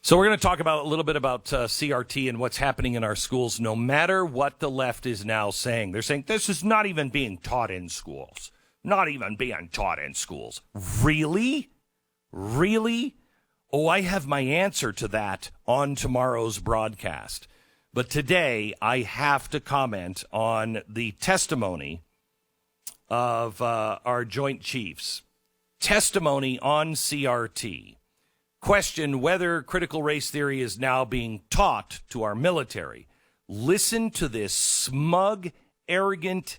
So we're going to talk about a little bit about CRT and what's happening in our schools, no matter what the left is now saying. They're saying this is not even being taught in schools. Not even being taught in schools. Really? Really? Oh, I have my answer to that on tomorrow's broadcast. But today, I have to comment on the testimony of our Joint Chiefs. Testimony on CRT. Question whether critical race theory is now being taught to our military. Listen to this smug, arrogant,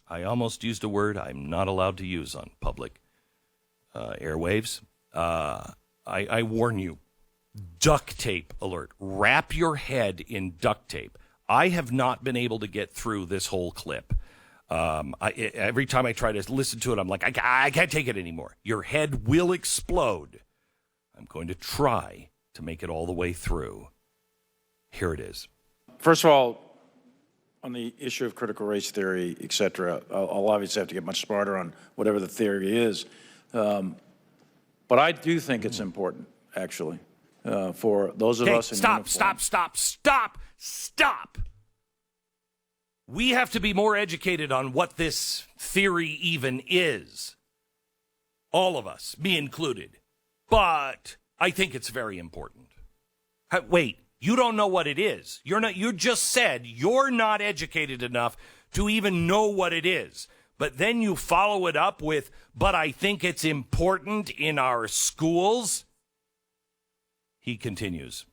I almost used a word I'm not allowed to use on public airwaves. I warn you, duct tape alert. Wrap your head in duct tape. I have not been able to get through this whole clip. Every time I try to listen to it, I'm like, I can't take it anymore. Your head will explode. I'm going to try to make it all the way through. Here it is. First of all, on the issue of critical race theory, et cetera, I'll obviously have to get much smarter on whatever the theory is. But I do think it's important, actually, for those of us in uniform. Stop. We have to be more educated on what this theory even is. All of us, me included. But I think it's very important. Wait, you don't know what it is. You just said you're not educated enough to even know what it is. But then you follow it up with, but I think it's important in our schools. He continues.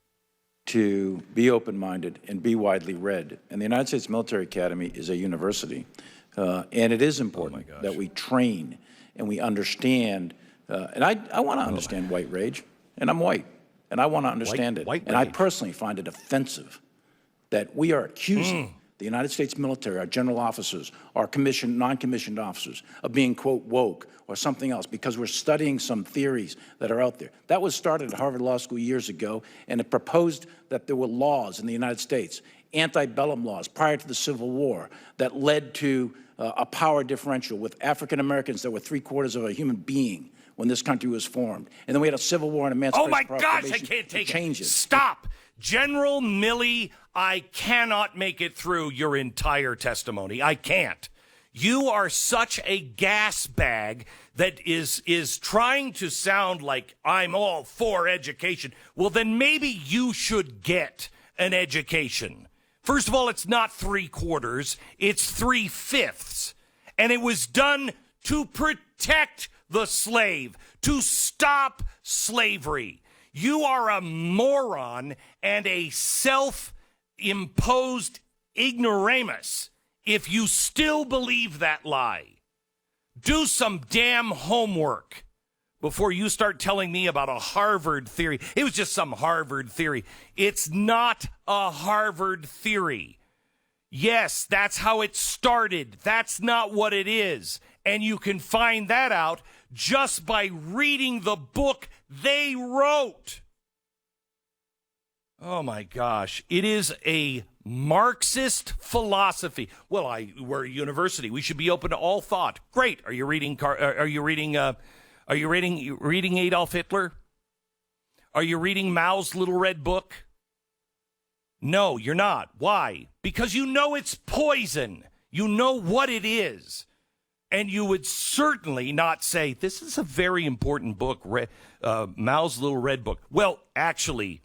To be open-minded and be widely read. And the United States Military Academy is a university. And it is important that we train and we understand. And I want to understand white rage. And I'm white. And I want to understand it. And I personally find it offensive that we are accusing the United States military, our general officers, our commissioned, non-commissioned officers, of being, quote, woke or something else because we're studying some theories that are out there. That was started at Harvard Law School years ago, and it proposed that there were laws in the United States, antebellum laws prior to the Civil War, that led to a power differential with African Americans that were 3/4 of a human being when this country was formed. And then we had a Civil War and Emancipation Proclamation. Oh my gosh, I can't take it. Stop. General Milley, I cannot make it through your entire testimony. I can't. You are such a gas bag that is trying to sound like I'm all for education. Well, then maybe you should get an education. First of all, it's not 3/4, it's 3/5. And it was done to protect the slave, to stop slavery. You are a moron and a self-imposed ignoramus if you still believe that lie. Do some damn homework before you start telling me about a Harvard theory. It was just some Harvard theory. It's not a Harvard theory. Yes, that's how it started. That's not what it is. And you can find that out just by reading the book they wrote. Oh my gosh. It is a Marxist philosophy. Well, we're a university. We should be open to all thought. Great. Are you reading Adolf Hitler? Are you reading Mao's Little Red Book? No, you're not. Why? Because you know it's poison. You know what it is. And you would certainly not say, this is a very important book, Mao's Little Red Book. Well, actually,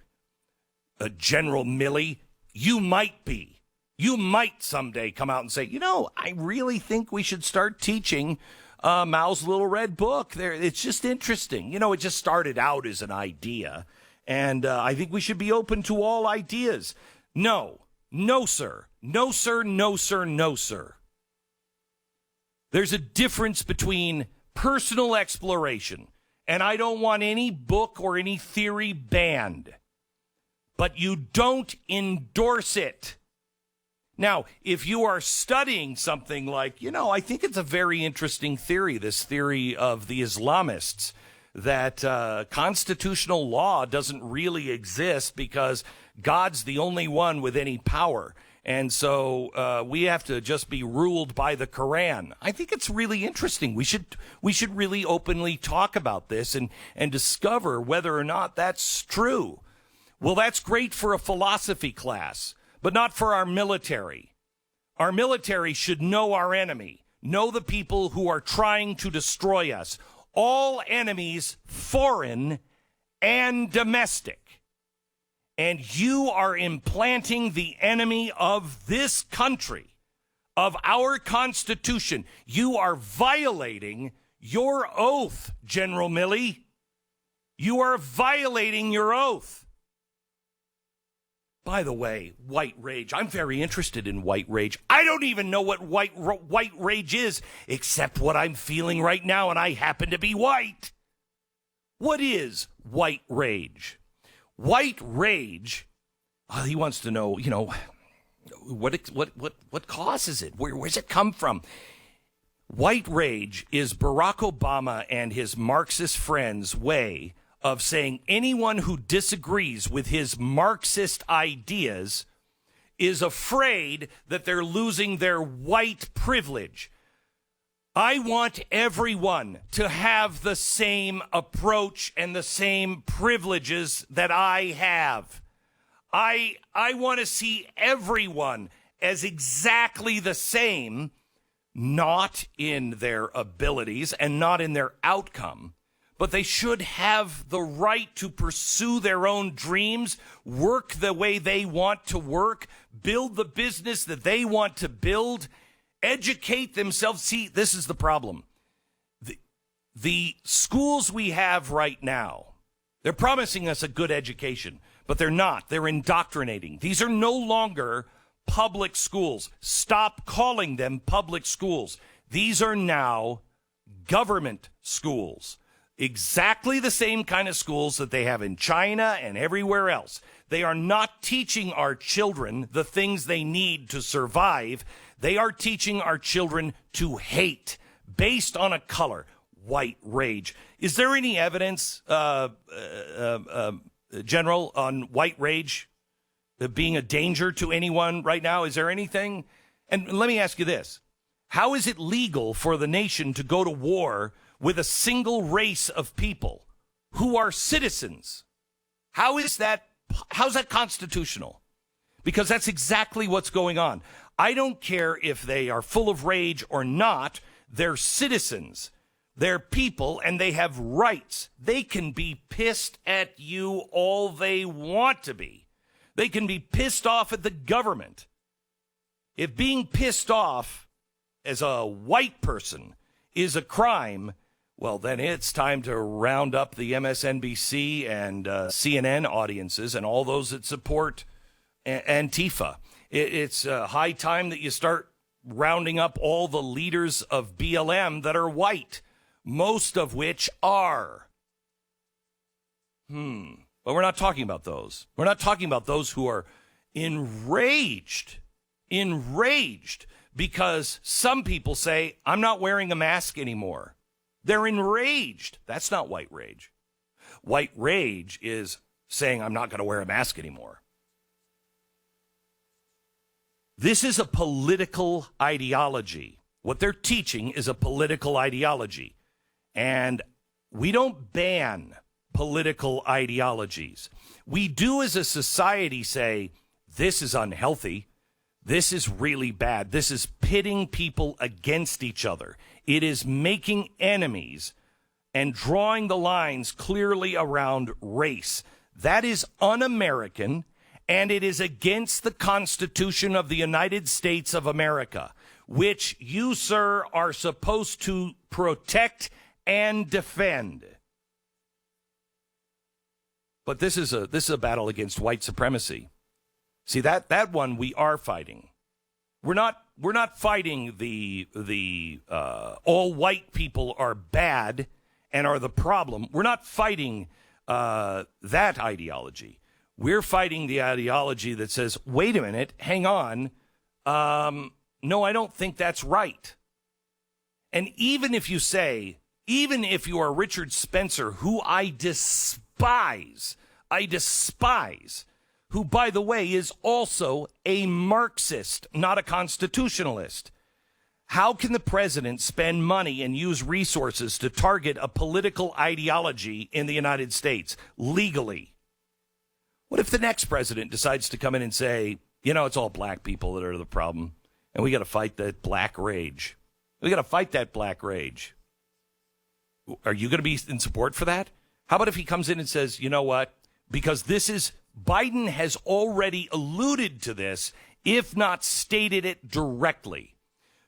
General Milley, you might be. You might someday come out and say, I really think we should start teaching Mao's Little Red Book. It's just interesting. It just started out as an idea. And I think we should be open to all ideas. No, sir. No, sir, no, sir, no, sir. There's a difference between personal exploration, and I don't want any book or any theory banned, but you don't endorse it. Now, if you are studying something like, I think it's a very interesting theory, this theory of the Islamists, that constitutional law doesn't really exist because God's the only one with any power. And so we have to just be ruled by the Quran. I think it's really interesting. We should really openly talk about this and discover whether or not that's true. Well, that's great for a philosophy class, but not for our military. Our military should know our enemy, know the people who are trying to destroy us. All enemies, foreign and domestic. And you are implanting the enemy of this country, of our Constitution. You are violating your oath, General Milley. You are violating your oath. By the way, white rage. I'm very interested in white rage. I don't even know what white rage is, except what I'm feeling right now, and I happen to be white. What is white rage? White rage, he wants to know, what causes it? Where's it come from? White rage is Barack Obama and his Marxist friends' way of saying anyone who disagrees with his Marxist ideas is afraid that they're losing their white privilege. I want everyone to have the same approach and the same privileges that I have. I want to see everyone as exactly the same, not in their abilities and not in their outcome, but they should have the right to pursue their own dreams, work the way they want to work, build the business that they want to build, educate themselves. See, this is the problem. The schools we have right now, they're promising us a good education, but they're not. They're indoctrinating. These are no longer public schools. Stop calling them public schools. These are now government schools. Exactly the same kind of schools that they have in China and everywhere else. They are not teaching our children the things they need to survive. They are teaching our children to hate based on a color, white rage. Is there any evidence, General, on white rage being a danger to anyone right now? Is there anything? And let me ask you this. How is it legal for the nation to go to war with a single race of people who are citizens? How's that constitutional? Because that's exactly what's going on. I don't care if they are full of rage or not. They're citizens. They're people, and they have rights. They can be pissed at you all they want to be. They can be pissed off at the government. If being pissed off as a white person is a crime, well, then it's time to round up the MSNBC and CNN audiences and all those that support Antifa. It's high time that you start rounding up all the leaders of BLM that are white, most of which are. But we're not talking about those. We're not talking about those who are enraged because some people say, I'm not wearing a mask anymore. They're enraged. That's not white rage. White rage is saying, I'm not going to wear a mask anymore. This is a political ideology. What they're teaching is a political ideology. And we don't ban political ideologies. We do as a society say, this is unhealthy. This is really bad. This is pitting people against each other. It is making enemies and drawing the lines clearly around race. That is un-American, and it is against the Constitution of the United States of America, which you, sir, are supposed to protect and defend. But this is a battle against white supremacy. See, that one we are fighting. We're not fighting the all white people are bad and are the problem. We're not fighting that ideology. We're fighting the ideology that says, wait a minute, hang on. No, I don't think that's right. And even if you are Richard Spencer, who I despise, who, by the way, is also a Marxist, not a constitutionalist. How can the president spend money and use resources to target a political ideology in the United States legally? What if the next president decides to come in and say, you know, it's all black people that are the problem, and we got to fight that black rage? We got to fight that black rage. Are you going to be in support for that? How about if he comes in and says, you know what? Because Biden has already alluded to this, if not stated it directly.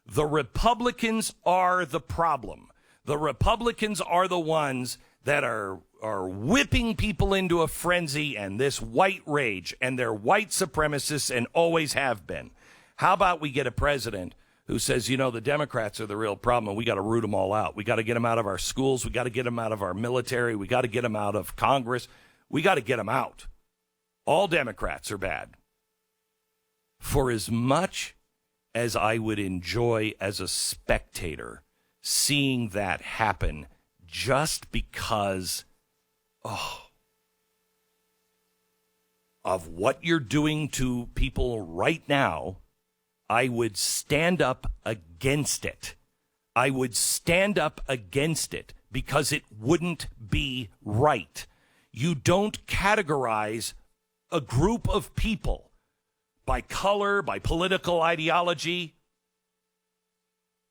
The Republicans are the problem. The Republicans are the ones that are whipping people into a frenzy and this white rage, and they're white supremacists and always have been. How about we get a president who says, you know, the Democrats are the real problem and we got to root them all out. We got to get them out of our schools. We got to get them out of our military. We got to get them out of Congress. We got to get them out. All Democrats are bad. For as much as I would enjoy as a spectator seeing that happen, just because of what you're doing to people right now, I would stand up against it. I would stand up against it because it wouldn't be right. You don't categorize a group of people by color, by political ideology.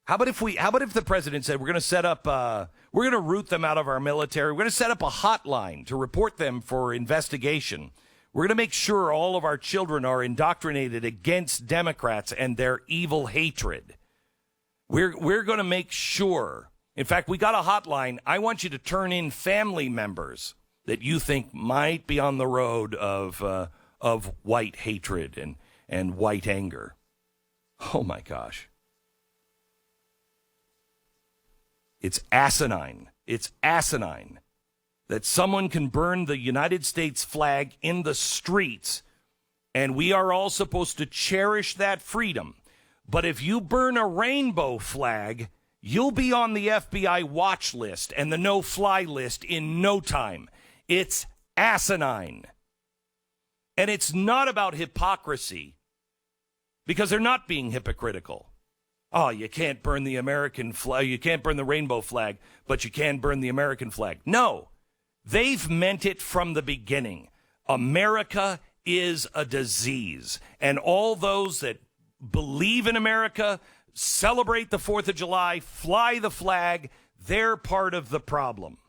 How about if the president said we're going to set up, we're going to root them out of our military. We're going to set up a hotline to report them for investigation. We're going to make sure all of our children are indoctrinated against Democrats and their evil hatred. We're going to make sure. In fact, we got a hotline. I want you to turn in family members that you think might be on the road of white hatred and white anger. Oh my gosh. It's asinine. It's asinine that someone can burn the United States flag in the streets, and we are all supposed to cherish that freedom. But if you burn a rainbow flag, you'll be on the FBI watch list and the no-fly list in no time. It's asinine. And it's not about hypocrisy, because they're not being hypocritical. Oh, you can't burn the American flag, you can't burn the rainbow flag, but you can burn the American flag. No, they've meant it from the beginning. America is a disease, and all those that believe in America, celebrate the 4th of July, fly the flag, they're part of the problem.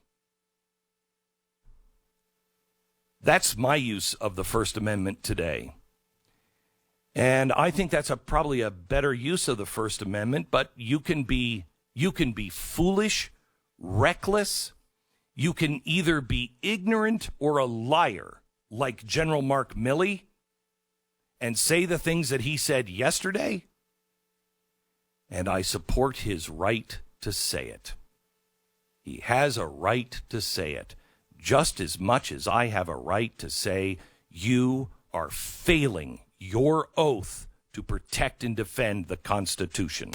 That's my use of the First Amendment today. And I think that's probably a better use of the First Amendment, but you can be foolish, reckless. You can either be ignorant or a liar, like General Mark Milley, and say the things that he said yesterday. And I support his right to say it. He has a right to say it, just as much as I have a right to say you are failing your oath to protect and defend the Constitution.